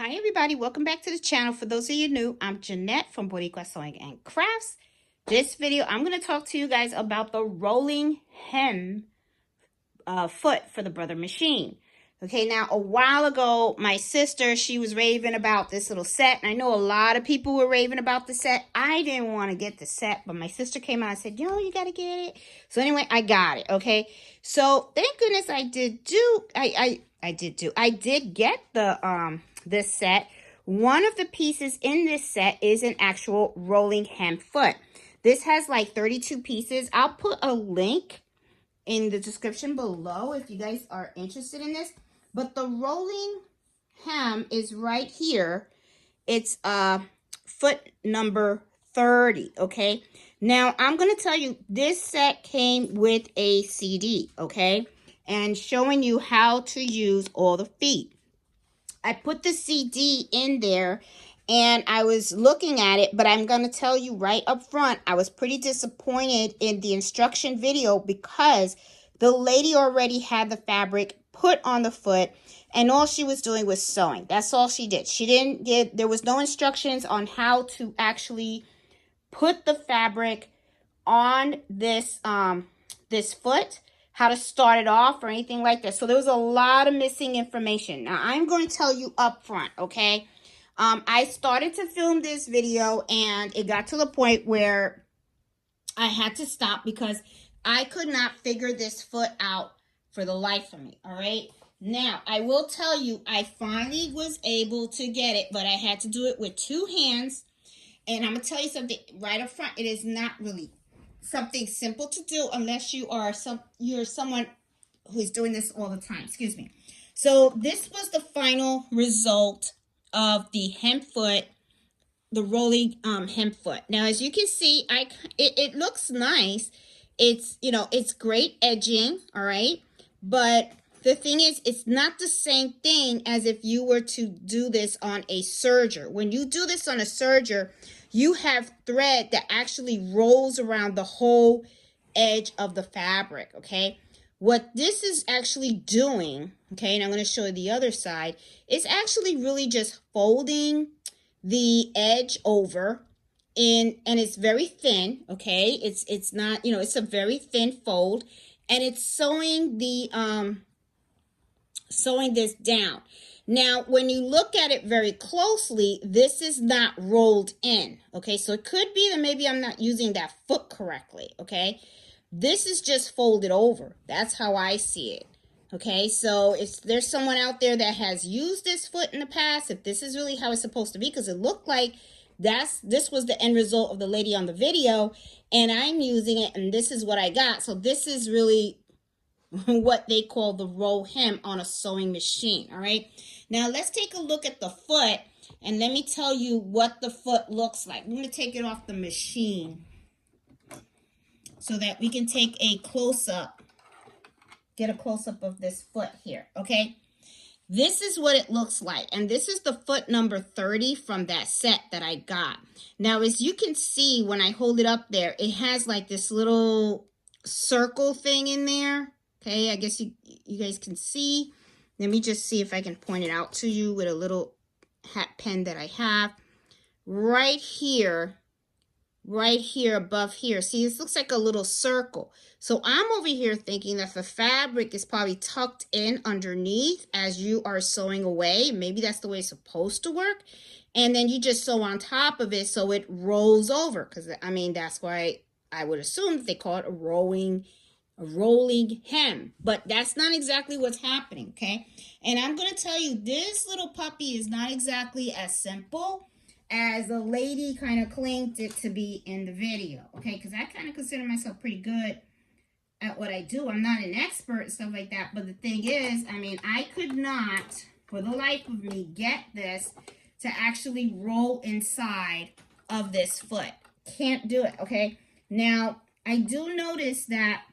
Hi everybody, welcome back to the channel. For those of you new, I'm Jeanette from Boricua Sewing and Crafts. This video, I'm going to talk to you guys about the rolling hem foot for the Brother machine. Okay, now a while ago, my sister, she was raving about this little set. And I know a lot of people were raving about the set. I didn't want to get the set, but my sister came out and said, you got to get it. So anyway, I got it, okay? So thank goodness I did get the this set. One of the pieces in this set is an actual rolling hem foot. This has like 32 pieces. I'll put a link in the description below if you guys are interested in this. But the rolling hem is right here. It's foot number 30, okay? Now, I'm going to tell you, this set came with a CD, okay? And showing you how to use all the feet. I put the CD in there and I was looking at it, but I'm going to tell you right up front, I was pretty disappointed in the instruction video because the lady already had the fabric put on the foot and all she was doing was sewing. That's all she did. She didn't give, there was no instructions on how to actually put the fabric on this, this foot, how to start it off or anything like that. So there was a lot of missing information. Now, I'm going to tell you up front, okay? I started to film this video and it got to the point where I had to stop because I could not figure this foot out for the life of me, all right? Now, I will tell you, I finally was able to get it, but I had to do it with two hands. And I'm going to tell you something right up front. It is not really something simple to do unless you're someone who's doing this all the time. Excuse me. So this was the final result of the hem foot, the rolling hem foot. Now, as you can see, it looks nice. It's, it's great edging, all right? But the thing is, it's not the same thing as if you were to do this on a serger. When you do this on a serger, you have thread that actually rolls around the whole edge of the fabric, okay? What this is actually doing, okay, and I'm going to show you the other side, it's actually really just folding the edge over and it's very thin, okay? It's not, it's a very thin fold and it's sewing the sewing this down. Now, when you look at it very closely, this is not rolled in, okay? So it could be that maybe I'm not using that foot correctly, okay? This is just folded over. That's how I see it, okay? So if there's someone out there that has used this foot in the past, if this is really how it's supposed to be, because it looked like this was the end result of the lady on the video, and I'm using it, and this is what I got. So this is really what they call the roll hem on a sewing machine, all right? Now, let's take a look at the foot, and let me tell you what the foot looks like. I'm going to take it off the machine so that we can take a close-up, get a close-up of this foot here, okay? This is what it looks like, and this is the foot number 30 from that set that I got. Now, as you can see, when I hold it up there, it has like this little circle thing in there. Okay, I guess you guys can see. Let me just see if I can point it out to you with a little hat pen that I have. Right here above here. See, this looks like a little circle. So I'm over here thinking that the fabric is probably tucked in underneath as you are sewing away. Maybe that's the way it's supposed to work. And then you just sew on top of it so it rolls over. Because, I mean, that's why I would assume that they call it a rolling hem, but that's not exactly what's happening, okay? And I'm going to tell you, this little puppy is not exactly as simple as the lady kind of claimed it to be in the video, okay? Because I kind of consider myself pretty good at what I do. I'm not an expert and stuff like that, but the thing is, I mean, I could not, for the life of me, get this to actually roll inside of this foot. Can't do it, okay? Now, I do notice that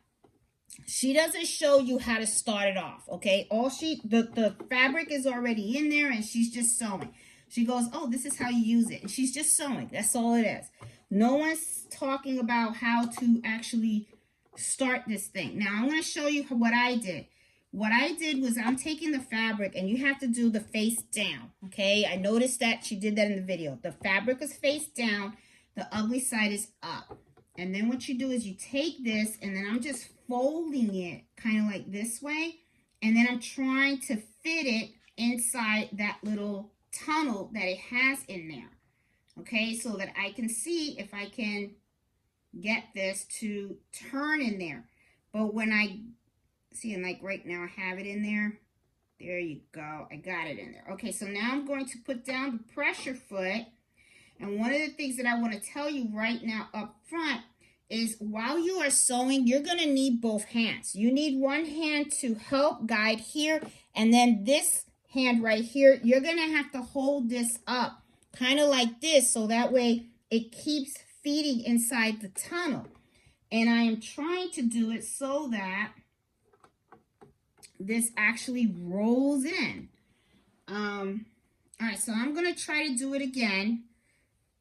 she doesn't show you how to start it off, okay? The fabric is already in there and she's just sewing. She goes, oh, this is how you use it. And she's just sewing. That's all it is. No one's talking about how to actually start this thing. Now, I'm going to show you what I did. what I did was I'm taking the fabric, and you have to do the face down, okay? I noticed that she did that in the video. The fabric is face down, the ugly side is up. And then what you do is you take this, and then I'm just folding it kind of like this way, and then I'm trying to fit it inside that little tunnel that it has in there, okay? So that I can see if I can get this to turn in there. But when I see, and like right now I have it in there. There you go. I got it in there. Okay, so now I'm going to put down the pressure foot. And one of the things that I want to tell you right now up front is while you are sewing, you're going to need both hands. You need one hand to help guide here, and then this hand right here, you're going to have to hold this up kind of like this, so that way it keeps feeding inside the tunnel. And I am trying to do it so that this actually rolls in. All right, so I'm going to try to do it again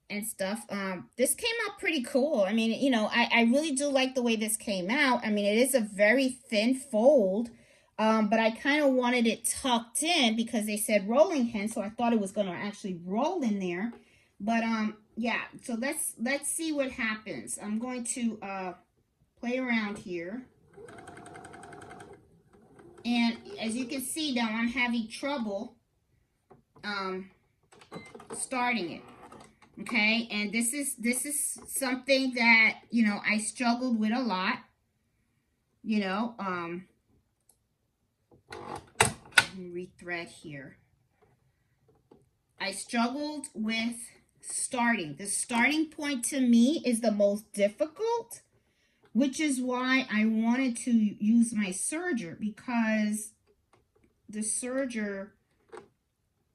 and stuff. This came out pretty cool. I mean, you know, I really do like the way this came out. I mean, it is a very thin fold, but I kind of wanted it tucked in because they said rolling hen, so I thought it was going to actually roll in there. But yeah, so let's see what happens. I'm going to play around here. And as you can see now, I'm having trouble starting it. Okay, and this is something that, you know, I struggled with a lot. You know, rethread here. I struggled with starting. The starting point to me is the most difficult, which is why I wanted to use my serger, because the serger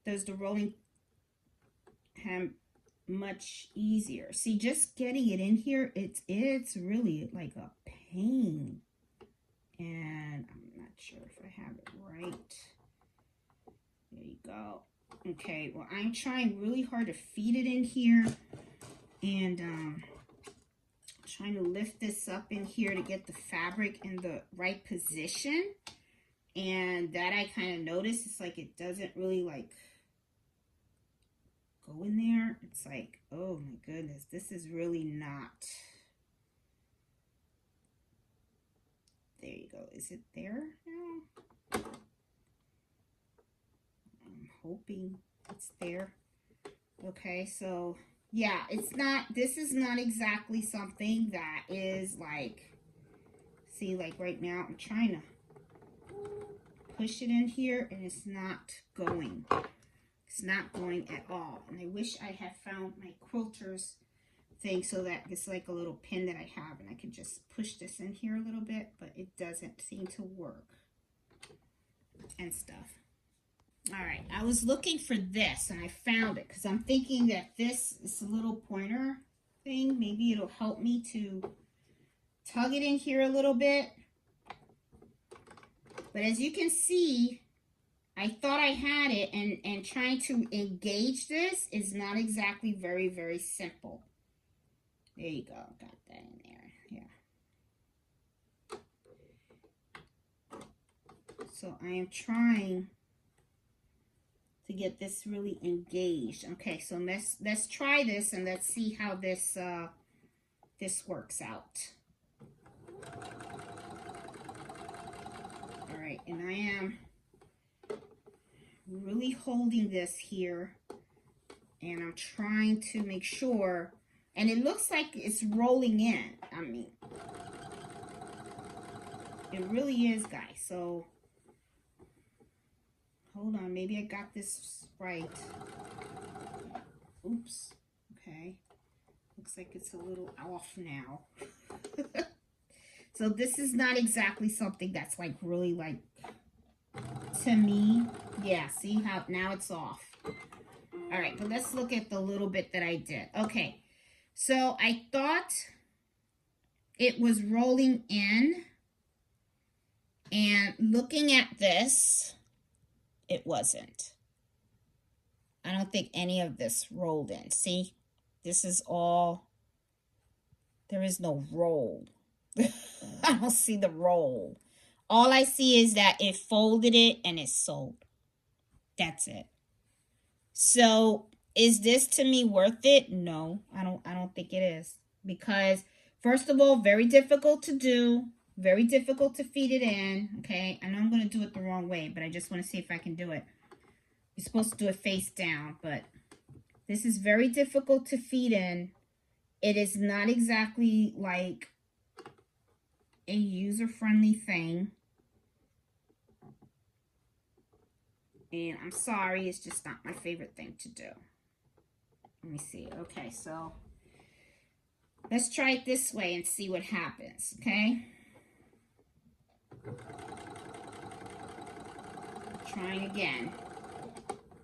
does the rolling hem much easier. See, just getting it in here, it's really like a pain. And I'm not sure if I have it right. There you go. Okay, well, I'm trying really hard to feed it in here, and trying to lift this up in here to get the fabric in the right position. And that I kind of noticed, it's like it doesn't really like go in there. It's like, oh my goodness, this is really not. There you go. Is it there now? I'm hoping it's there. Okay, so yeah, it's not, this is not exactly something that is like, see, like right now I'm trying to push it in here and it's not going. It's not going at all. And I wish I had found my quilters thing so that it's like a little pin that I have and I can just push this in here a little bit, but it doesn't seem to work and stuff. All right, I was looking for this and I found it because I'm thinking that this is a little pointer thing. Maybe it'll help me to tug it in here a little bit. But as you can see, I thought I had it, and trying to engage this is not exactly very, very simple. There you go. Got that in there. Yeah. So I am trying to get this really engaged. Okay, so let's try this and let's see how this this works out. All right, and I am really holding this here, and I'm trying to make sure, and it looks like it's rolling in. I mean, it really is, guys. So hold on, maybe I got this right. Oops. Okay, looks like it's a little off now. So this is not exactly something that's like really like, to me, yeah, see how now it's off. All right, but let's look at the little bit that I did. Okay, so I thought it was rolling in, and looking at this, it wasn't. I don't think any of this rolled in. See, this is all, there is no roll. I don't see the roll All I see is that it folded it and it sold. That's it. So is this to me worth it? No, I don't think it is. Because first of all, very difficult to do, very difficult to feed it in. Okay, I know I'm going to do it the wrong way, but I just want to see if I can do it. You're supposed to do it face down, but this is very difficult to feed in. It is not exactly like a user-friendly thing. And I'm sorry, it's just not my favorite thing to do. Let me see. Okay, so let's try it this way and see what happens, okay? Trying again.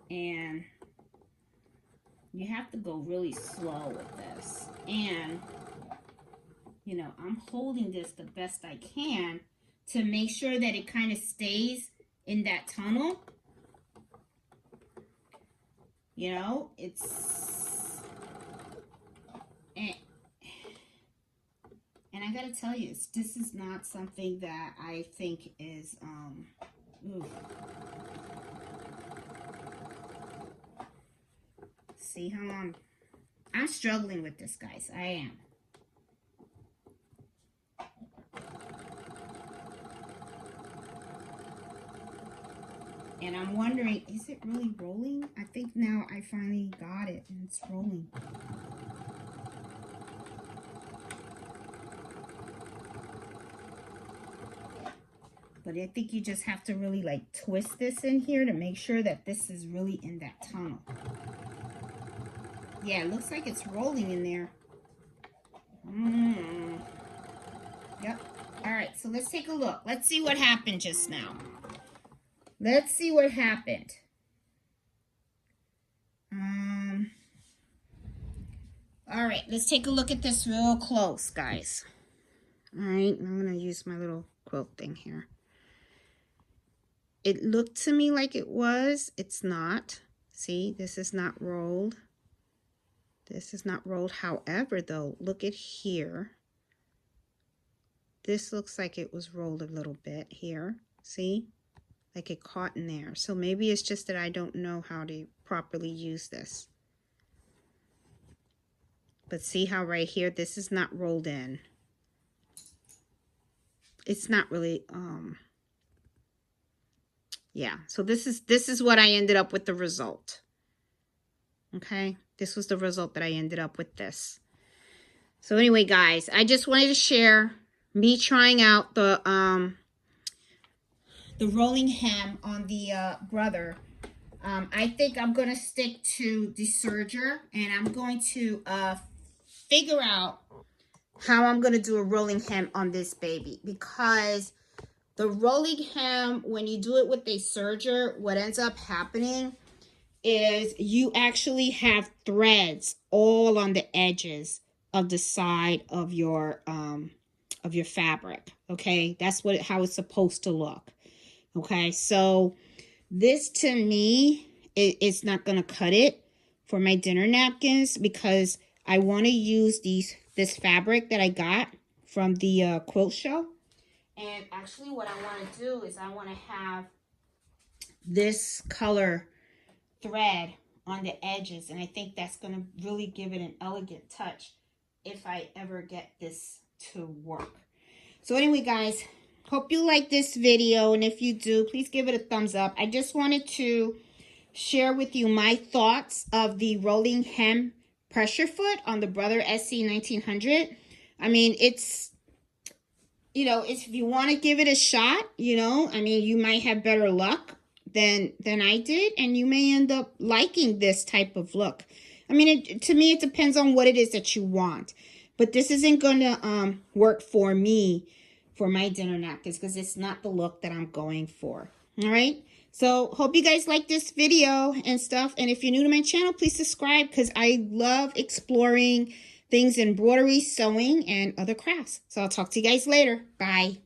And you have to go really slow with this. And, you know, I'm holding this the best I can to make sure that it kind of stays in that tunnel. You know, it's... And I gotta tell you, this is not something that I think is, ooh. See how I'm struggling with this, guys. I am. And I'm wondering, is it really rolling? I think now I finally got it and it's rolling. But I think you just have to really like twist this in here to make sure that this is really in that tunnel. Yeah, it looks like it's rolling in there. Yep. All right, so let's take a look. Let's see what happened just now. Let's see what happened. All right, let's take a look at this real close, guys. All right, I'm going to use my little quilt thing here. It looked to me like it was. It's not. See, this is not rolled. This is not rolled. However, though, look at here. This looks like it was rolled a little bit here. See? Like it caught in there. So maybe it's just that I don't know how to properly use this. But see how right here, this is not rolled in. It's not really, yeah. So this is what I ended up with the result. Okay. This was the result that I ended up with this. So anyway, guys, I just wanted to share me trying out the rolling hem on the brother. I think I'm going to stick to the serger, and I'm going to figure out how I'm going to do a rolling hem on this baby, because the rolling hem, when you do it with a serger, what ends up happening is you actually have threads all on the edges of the side of your fabric. Okay, that's how it's supposed to look. Okay, so this to me, it's not going to cut it for my dinner napkins, because I want to use this fabric that I got from the quilt show. And actually what I want to do is I want to have this color thread on the edges. And I think that's going to really give it an elegant touch if I ever get this to work. So anyway, guys, hope you like this video. And if you do, please give it a thumbs up. I just wanted to share with you my thoughts of the rolling hem pressure foot on the Brother SE1900. I mean, it's, you know, if you want to give it a shot, you know, I mean, you might have better luck than I did, and you may end up liking this type of look. I mean, to me, it depends on what it is that you want. But this isn't going to work for me for my dinner napkins, because it's not the look that I'm going for. All right? So, hope you guys like this video and stuff. And if you're new to my channel, please subscribe, because I love exploring things in embroidery, sewing, and other crafts. So, I'll talk to you guys later. Bye.